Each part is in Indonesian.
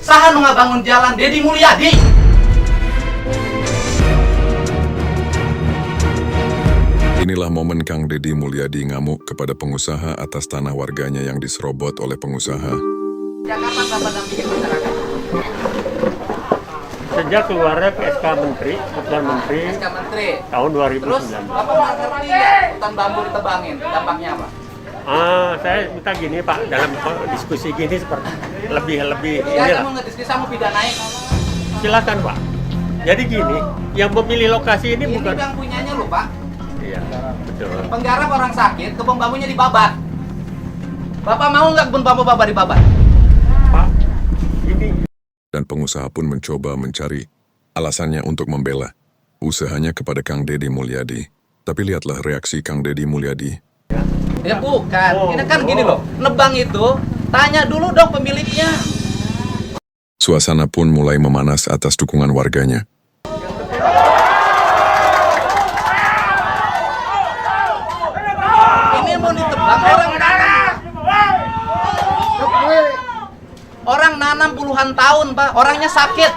Saha nu ngabangun jalan Deddy Mulyadi. Inilah momen Kang Deddy Mulyadi ngamuk kepada pengusaha atas tanah warganya yang diserobot oleh pengusaha. Ya kapan Bapak dampingin masyarakat? Sejak keluarnya ke SK Menteri, Keputusan Menteri SK Menteri. tahun 2009. Terus Bapak ngerti ya hutan bambu ditebangin, dampaknya apa? Saya minta gini Pak, dalam diskusi gini seperti lebih Ya, inilah. kamu ngediskusi sama pidanain. Silakan Pak. Jadi gini, yang memilih lokasi ini Ini bukan. yang punyanya lo Pak. Iya, betul. Penggarap orang sakit, kebun bambunya dibabat. Bapak mau nggak kebun bambu Bapak dibabat? Pak, ini Dan pengusaha pun mencoba mencari alasannya untuk membela usahanya kepada Kang Deddy Mulyadi. Tapi lihatlah reaksi Kang Deddy Mulyadi. Ya bukan, ini kan gini loh. Nebang itu, tanya dulu dong pemiliknya. Suasana pun mulai memanas atas dukungan warganya. Ini mau ditebang orang nanam puluhan tahun Pak, orangnya sakit.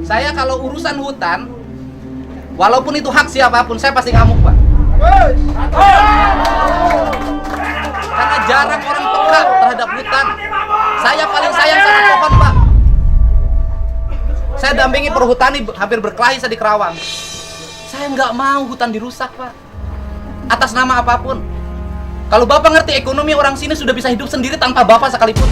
Saya kalau urusan hutan, walaupun itu hak siapapun, saya pasti ngamuk Pak. Karena jarang orang peka terhadap hutan. Saya paling sayang sama pohon Pak. Saya dampingi perhutani hampir berkelahi saya di Kerawang. Saya nggak mau hutan dirusak Pak. Atas nama apapun. Kalau Bapak ngerti ekonomi orang sini sudah bisa hidup sendiri tanpa Bapak sekalipun.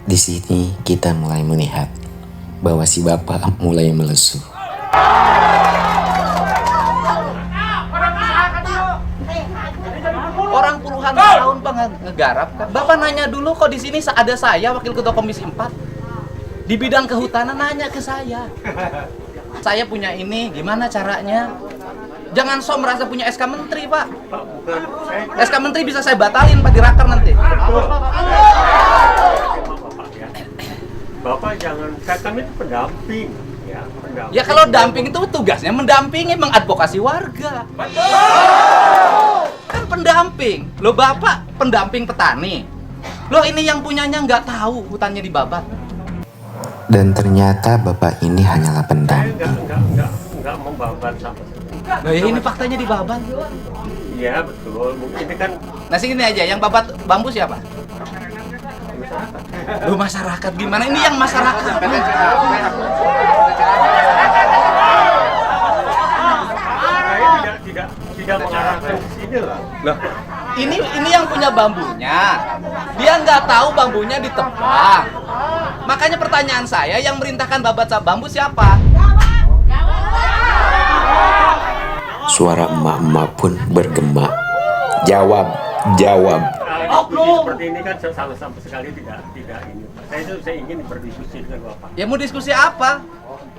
Di sini kita mulai melihat bahwa si bapak mulai melesu. Orang puluhan tahun Pak ngegarap kan. Bapak nanya dulu kok di sini ada saya Wakil Ketua Komisi 4. Di bidang kehutanan nanya ke saya. Saya punya ini, gimana caranya? Jangan sok merasa punya SK Menteri, Pak. SK Menteri bisa saya batalin Pak di raker nanti. Bapak jangan, kami itu pendamping, ya pendamping. Ya kalau damping itu tugasnya mendampingi, mengadvokasi warga. Kan pendamping. Loh Bapak pendamping petani. Loh ini yang punyanya nggak tahu hutannya dibabat. Dan ternyata bapak ini hanyalah Saya pendamping. nggak membabat sama sekali. Loh ya ini faktanya dibabat. Iya betul, mungkin ini kan Nah sini aja, yang babat bambu siapa? Loh masyarakat gimana? Ini yang masyarakat. saya tidak mengarahkan ke sini lah. Loh, ini yang punya bambunya. Dia nggak tahu bambunya ditebang. Makanya pertanyaan saya, yang merintahkan babat bambu siapa? Suara emak-emak pun bergema. Jawab, jawab. Seperti ini kan sama sekali tidak ini. Saya ingin berdiskusi dengan Bapak. Ya mau diskusi apa?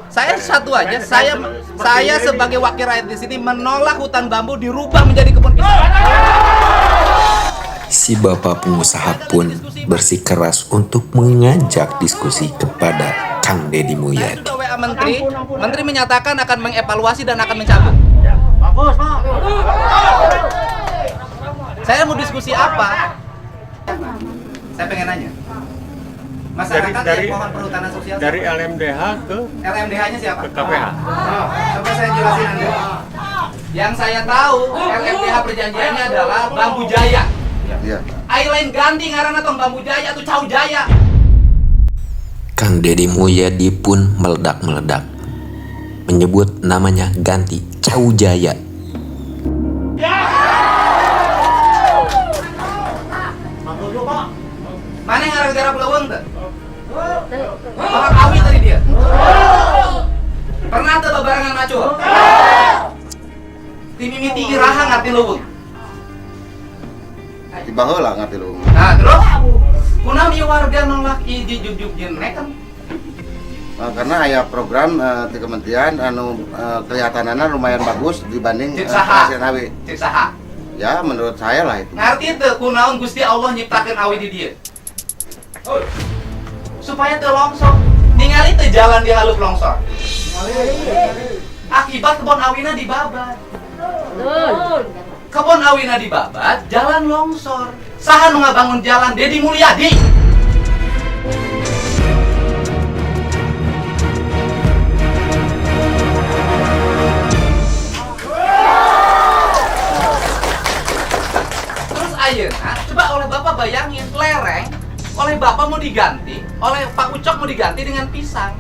Saya satu aja, saya sebagai wakil rakyat di sini menolak hutan bambu dirubah menjadi kebun pisang. Si bapak pengusaha pun bersikeras untuk mengajak diskusi kepada Kang Deddy Saya Mulyadi. sudah WA Menteri, Menteri menyatakan akan mengevaluasi dan akan mencabut. Bagus Pak. Saya mau diskusi apa? Saya pengen nanya. Masyarakat Dari- yang mohon perhutanan sosial Dari LMDH ke LMDH-nya siapa? ke KPH. Coba saya jelasin Anda. Yang saya tahu, LMDH perjanjiannya adalah Bambu Jaya. Iya. Ayo lain ganti ngaranna tong Bambu Jaya atau Cau Jaya. Kang Deddy Mulyadi pun meledak-meledak. Menyebut namanya ganti Cau Jaya. Mana yang ngarang garap leuweung teh? Orang awi tadi dia. Pernah tuh babarangan macul? Timimiti iraha ngarti leuweung. Di baheula ngerti lu. Nah, terus kunaon ieu warga nolak ieu jujuk jenek kan? Karena aya program di kementerian anu kelihatanana lumayan bagus dibanding Cek saha? Nawi. Cek saha? Ya menurut saya lah itu. Ngerti teu kunaon Gusti Allah nyiptakeun awi di dieu? Supaya teu longsor. Ningali teu jalan di haleup longsor. Akibat kebon awina dibabat. Kebon awina dibabat, jalan longsor. Saha nu ngabangun jalan? Dedi Mulyadi. Terus ayeuna, coba oleh Bapak bayangin, lereng oleh Bapak mau diganti, oleh Pak Ucok mau diganti dengan pisang.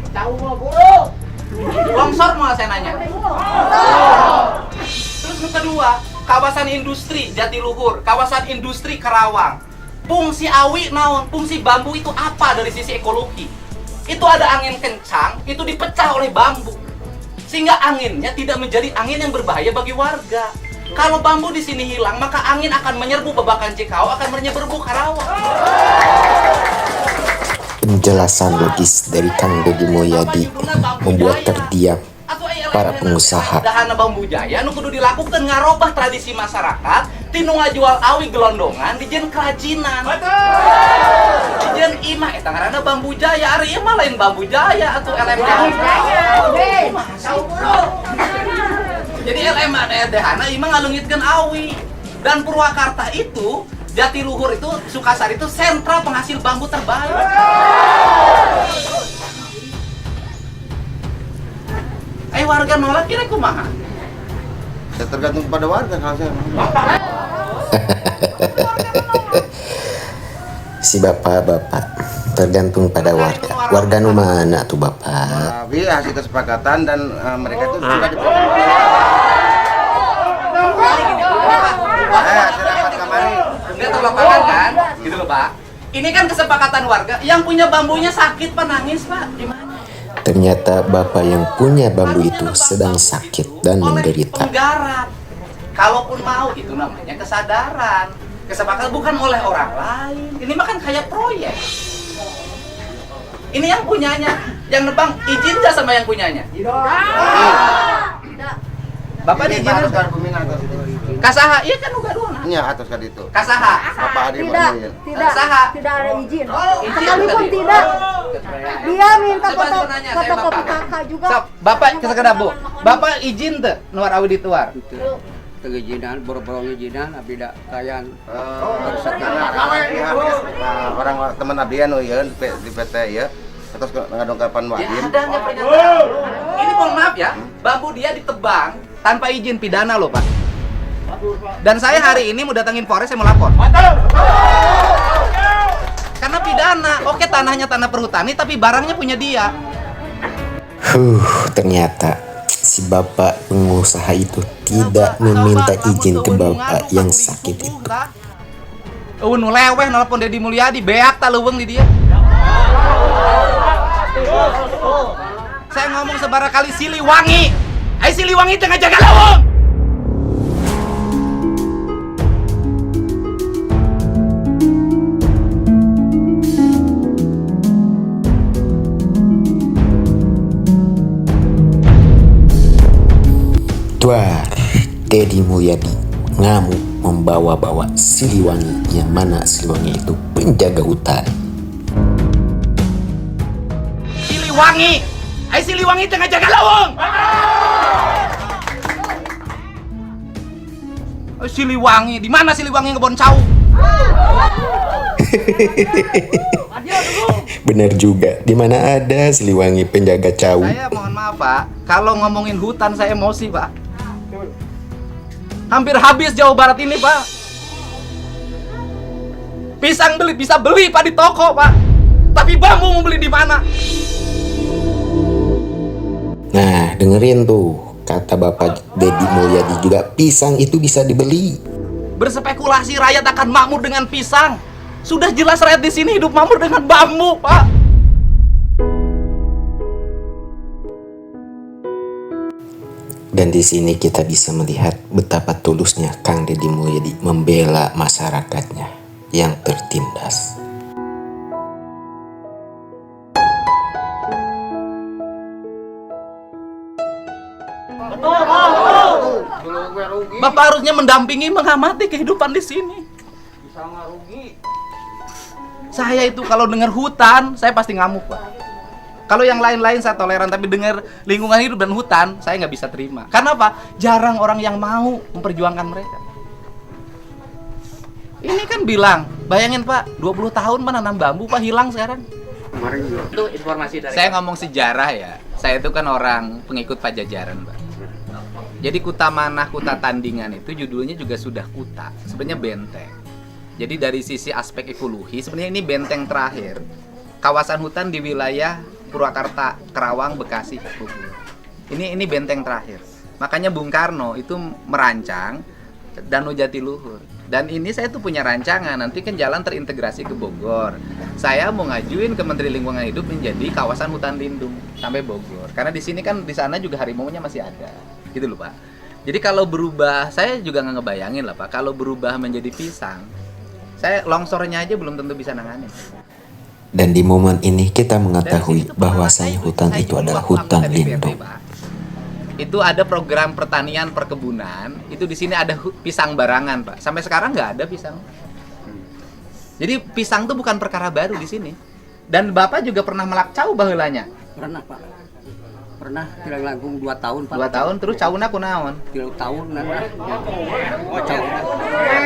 Longsor mau saya nanya. Terus yang kedua, kawasan industri Jatiluhur, kawasan industri Karawang. Fungsi awi naon? Fungsi bambu itu apa dari sisi ekologi? Itu ada angin kencang, itu dipecah oleh bambu. Sehingga anginnya tidak menjadi angin yang berbahaya bagi warga. Kalau bambu di sini hilang, maka angin akan menyerbu Babakan Cikau, akan menyerbu Karawang. Penjelasan logis dari Kang Deddy Mulyadi membuat terdiam para pengusaha. Dahana bambu jaya nu kudu dilakukan ngarobah tradisi masyarakat tinu ngajual awi gelondongan dijen kerajinan. Dijen imah eta ngaranna bambu jaya, ari ieu mah lain bambu jaya atuh LMD. Jadi LMD dahana imah ngaleungitkeun awi. Dan Purwakarta itu Jatiluhur itu, Sukasari itu sentra penghasil bambu terbaik. Warga nolak kira kumaha? Ya tergantung kepada warga kalau saya. Si bapak tergantung pada warga. Warga nu mana tuh bapak? Tapi hasil kesepakatan dan mereka itu sudah diproses. Saya dapat kemarin. Enggak terlapangan kan? Gitu loh Pak. Ini kan kesepakatan warga. Yang punya bambunya sakit Pak, nangis Pak. Gimana? Ternyata bapak yang punya bambu itu sedang sakit dan menderita. Penggarap. Kalaupun mau itu namanya kesadaran. Kesepakatan bukan oleh orang lain. Ini mah kan kayak proyek. Ini yang punyanya, yang nebang izin aja sama yang punyanya. Bapak Ini diizinin harus kan peminat atas itu. Kasaha, iya kan uga dua. Iya atas kan itu. Kasaha. Bapak Adi Tidak, Mulyadi. tidak, Saha. tidak ada izin. Izin Sekalipun tadi. tidak. Dia minta Coba foto nanya, saya fotokopi Bapak. kakak juga. Sok, Bapak kesekedar Bu. Bapak izin tuh nuar awi di tuar. Kegijinan, boro-boro ngijinan, abdi da kayan. Orang teman abdian ya di PT ya. Terus ngadongkapan Ya wajib. adanya pernyataan. Ini mohon maaf ya, bambu dia ditebang tanpa izin, pidana loh Pak. Dan saya hari ini mau datangin Polres, saya mau lapor. Karena pidana, oke tanahnya tanah perhutani tapi barangnya punya dia. Ternyata si bapak pengusaha itu tidak meminta izin ke bapak yang sakit itu. Nu leweh nelpon Deddy Mulyadi, beak tak leuweung di dia. Saya ngomong sebarang kali Siliwangi. Ai Siliwangi tengah jaga leuweung. Tuar Deddy Mulyadi ngamuk membawa-bawa Siliwangi, yang mana Siliwangi itu penjaga hutan. Siliwangi. Ai Siliwangi tengah jaga leuweung. Siliwangi, di mana Siliwangi ngebon cau? Benar juga, di mana ada Siliwangi penjaga cau. Saya mohon maaf Pak, kalau ngomongin hutan saya emosi Pak. Hampir habis Jawa Barat ini Pak. Pisang bisa beli Pak di toko Pak. Tapi bambu mau beli di mana? Nah, dengerin tuh kata Bapak Deddy Mulyadi juga, pisang itu bisa dibeli. Berspekulasi rakyat akan makmur dengan pisang. Sudah jelas rakyat di sini hidup makmur dengan bambu Pak. Dan di sini kita bisa melihat betapa tulusnya Kang Deddy Mulyadi membela masyarakatnya yang tertindas. Kalau gue rugi Bapak harusnya mendampingi, mengamati kehidupan di sini. Bisa ngarugi. Saya itu kalau dengar hutan, saya pasti ngamuk, Pak. Kalau yang lain-lain saya toleran, tapi dengar lingkungan hidup dan hutan, saya nggak bisa terima. Karena apa? Jarang orang yang mau memperjuangkan mereka. Ini kan bilang, bayangin Pak, 20 tahun menanam bambu, Pak, hilang sekarang. Kemarin juga. Itu informasi dari saya ngomong sejarah ya. Saya itu kan orang pengikut Pajajaran, Pak. Jadi Kuta Manah, Kuta Tandingan itu judulnya juga sudah kuta. Sebenarnya benteng. Jadi dari sisi aspek ekologi, sebenarnya ini benteng terakhir. Kawasan hutan di wilayah Purwakarta, Kerawang, Bekasi, Bogor. Ini benteng terakhir. Makanya Bung Karno itu merancang Danau Jatiluhur. Dan ini saya tuh punya rancangan, nanti kan jalan terintegrasi ke Bogor. Saya mau ngajuin ke Menteri Lingkungan Hidup menjadi kawasan hutan lindung sampai Bogor. Karena di sini kan di sana juga harimaunya masih ada. Gitu loh, Pak. Jadi kalau berubah, saya juga nggak ngebayangin lah, Pak. Kalau berubah menjadi pisang, saya longsornya aja belum tentu bisa nanganin. Dan di momen ini kita mengetahui bahwasanya hutan itu adalah hutan lindung. Itu ada program pertanian perkebunan, itu di sini ada pisang barangan, Pak. Sampai sekarang nggak ada pisang. Jadi pisang itu bukan perkara baru di sini. Dan Bapak juga pernah melakcau baheulanya. Pernah Pak. Pernah kira langkung 2 tahun Pak. 2 tahun terus cauna kunaon? 3 tahun nana.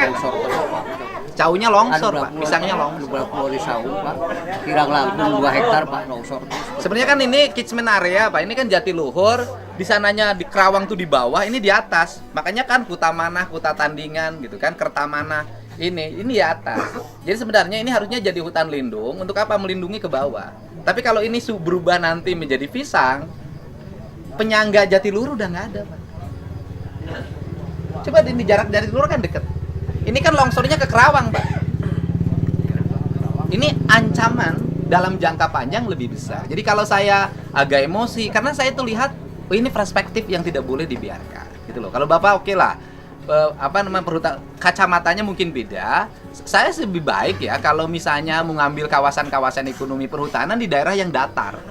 Longsor terus Pak. Caunya longsor, Pak. Pisangnya longsor. Berapa di saung Pak. Kira langkung 2 hektar Pak longsor. Sebenarnya kan ini catchment area, Pak. Ini kan Jatiluhur, di sananya di Kerawang tuh di bawah, ini di atas. Makanya kan Kuta Manah, Kuta Tandingan gitu kan, Kertamanah. Ini di atas. Jadi sebenarnya ini harusnya jadi hutan lindung untuk apa? Melindungi ke bawah. Tapi kalau ini berubah nanti menjadi pisang, penyangga Jatiluhur udah nggak ada, Pak. Coba ini jarak Jatiluhur kan deket. Ini kan longsornya ke Kerawang, Pak. Ini ancaman dalam jangka panjang lebih besar. Jadi kalau saya agak emosi, karena saya tuh lihat, oh ini perspektif yang tidak boleh dibiarkan, gitu loh. Kalau Bapak oke lah, kacamatanya mungkin beda. Saya sih lebih baik ya kalau misalnya mengambil kawasan-kawasan ekonomi perhutanan di daerah yang datar.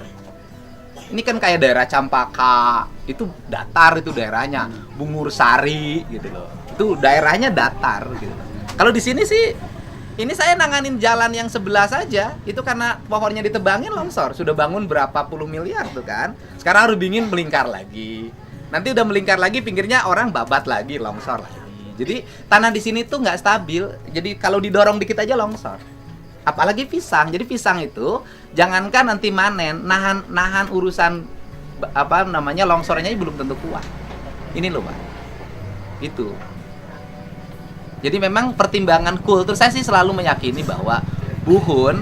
Ini kan kayak daerah Campaka, itu datar itu daerahnya. Bungur Sari gitu loh. Itu daerahnya datar gitu. Kalau di sini sih ini saya nanganin jalan yang sebelah saja, itu karena pohonnya ditebangin longsor. Sudah bangun berapa puluh miliar tuh kan. Sekarang harus dingin melingkar lagi. Nanti udah melingkar lagi, pinggirnya orang babat lagi, longsor lagi. Jadi tanah di sini tuh nggak stabil. Jadi kalau didorong dikit aja longsor. Apalagi pisang. Jadi pisang itu jangankan nanti manen, nahan urusan longsornya belum tentu kuat. Ini loh, Pak. Itu. Jadi memang pertimbangan kultur, saya sih selalu meyakini bahwa buhun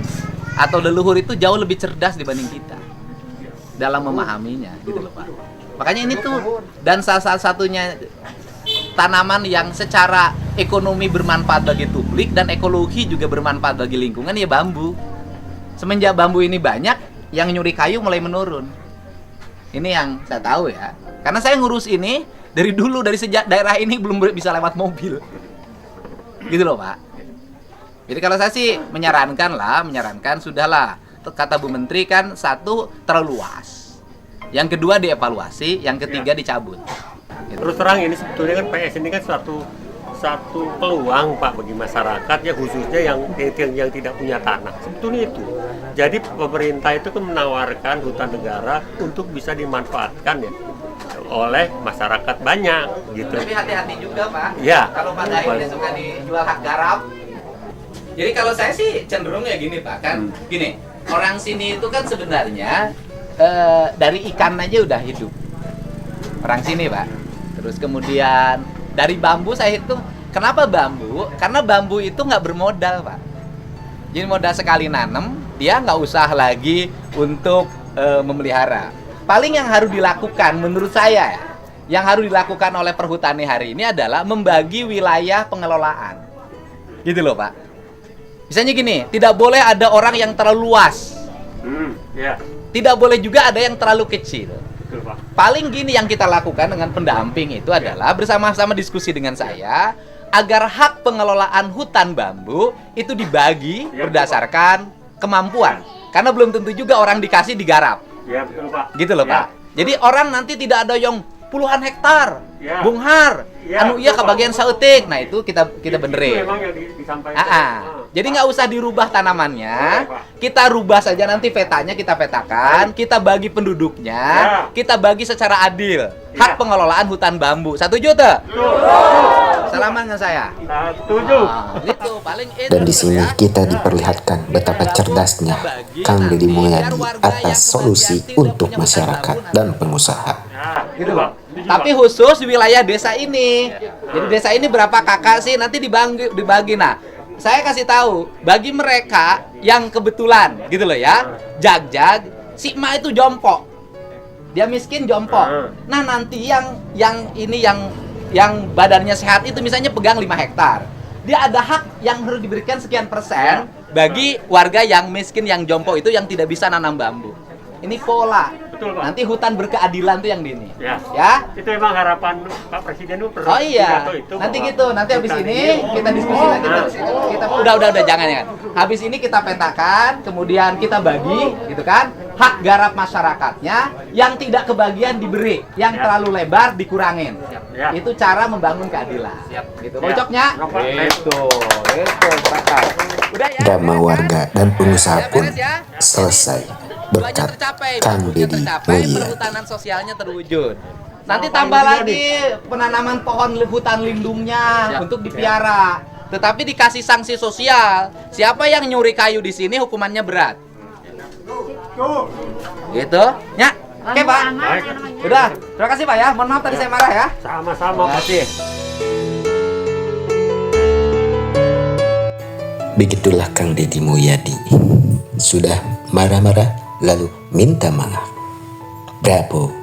atau leluhur itu jauh lebih cerdas dibanding kita dalam memahaminya, gitu loh, Pak. Makanya ini tuh, dan salah satunya tanaman yang secara ekonomi bermanfaat bagi publik dan ekologi juga bermanfaat bagi lingkungan ya bambu. Semenjak bambu ini banyak, yang nyuri kayu mulai menurun. Ini yang saya tahu ya. Karena saya ngurus ini dari dulu, dari sejak daerah ini belum bisa lewat mobil. Gitu loh, Pak. Jadi kalau saya sih menyarankan sudahlah. Kata Bu Menteri kan, 1 terlalu luas. Yang kedua dievaluasi, yang ketiga dicabut. Gitu. Terus terang ini sebetulnya kan PS ini kan satu peluang Pak bagi masyarakat ya, khususnya yang tidak punya tanah. Sebetulnya itu. Jadi pemerintah itu kan menawarkan hutan negara untuk bisa dimanfaatkan ya oleh masyarakat banyak gitu. Tapi hati-hati juga, Pak. Ya. Kalau Pak Daim dia suka dijual hak garap. Jadi kalau saya sih cenderung ya gini, Pak, kan gini. Orang sini itu kan sebenarnya dari ikan aja udah hidup. Orang sini, Pak. Terus kemudian dari bambu saya hitung. Kenapa bambu? Karena bambu itu nggak bermodal, Pak. Jadi modal sekali nanam, dia nggak usah lagi untuk memelihara. Paling yang harus dilakukan menurut saya, yang harus dilakukan oleh perhutani hari ini adalah membagi wilayah pengelolaan. Gitu loh, Pak. Misalnya gini, tidak boleh ada orang yang terlalu luas. Ya. Tidak boleh juga ada yang terlalu kecil. Betul, Pak. Paling gini yang kita lakukan dengan pendamping itu adalah bersama-sama diskusi dengan saya agar hak pengelolaan hutan bambu itu dibagi berdasarkan kemampuan. Karena belum tentu juga orang dikasih digarap. Ya, betul, Pak. Gitu loh, Ya. Pak. Jadi orang nanti tidak ada yang puluhan hektar. Ya. Bung Har, Ya, anu iya betul, kebagian Pak. sautik. Nah, itu kita Itu benerin. memang yang disampaikan. Jadi nggak usah dirubah tanamannya, Boleh, Pak. kita rubah saja nanti petanya kita petakan, kita bagi penduduknya, Ya. kita bagi secara adil hak Ya. pengelolaan hutan bambu. Setuju tuh? Salaman dengan saya. Setuju. Gitu paling itu. Dan di sini ya. kita diperlihatkan betapa cerdasnya Kang Deddy Mulyadi atas solusi untuk masyarakat dan pengusaha. Ya, Gitu, Pak. Pak. Tapi khusus di wilayah desa ini. Jadi desa ini berapa kakak sih? Nanti dibagi. Nah, saya kasih tahu bagi mereka yang kebetulan gitu loh ya. Jag, si emak itu jompo. Dia miskin jompo. Nah, nanti yang badannya sehat itu misalnya pegang 5 hektar. Dia ada hak yang harus diberikan sekian persen bagi warga yang miskin yang jompo itu yang tidak bisa nanam bambu. Ini pola. Betul, Pak. Nanti hutan berkeadilan tuh yang di ini. Ya. Ya. Itu emang harapan Pak Presiden itu pernah Oh iya. pidato itu Nanti bahwa gitu. Nanti habis hutan ini kita diskusi lagi. Kita udah jangan ya. Habis ini kita petakan, kemudian kita bagi gitu kan. Hak garap masyarakatnya yang tidak kebagian diberi, yang Ya. terlalu lebar dikurangin. Ya. Itu cara membangun keadilan. Gitu. Ya. Bocoknya? Nopal, Itu. Sepakat. Udah ya. Drama warga dan pengusaha pun beres ya? selesai Duanya berkat tercapai, Kang bambunya Deddy tercapai, Mulyadi. perhutanan sosialnya terwujud. Nanti tambah lagi penanaman pohon hutan lindungnya untuk dipiara. Tetapi dikasih sanksi sosial. Siapa yang nyuri kayu di sini hukumannya berat. Gitu, ya. Oke, Pak. Baik. Udah, terima kasih Pak ya. Mohon maaf tadi saya marah ya. Sama-sama, Terima Pak. kasih. Begitulah Kang Deddy Mulyadi. Sudah marah-marah lalu minta maaf. Bravo.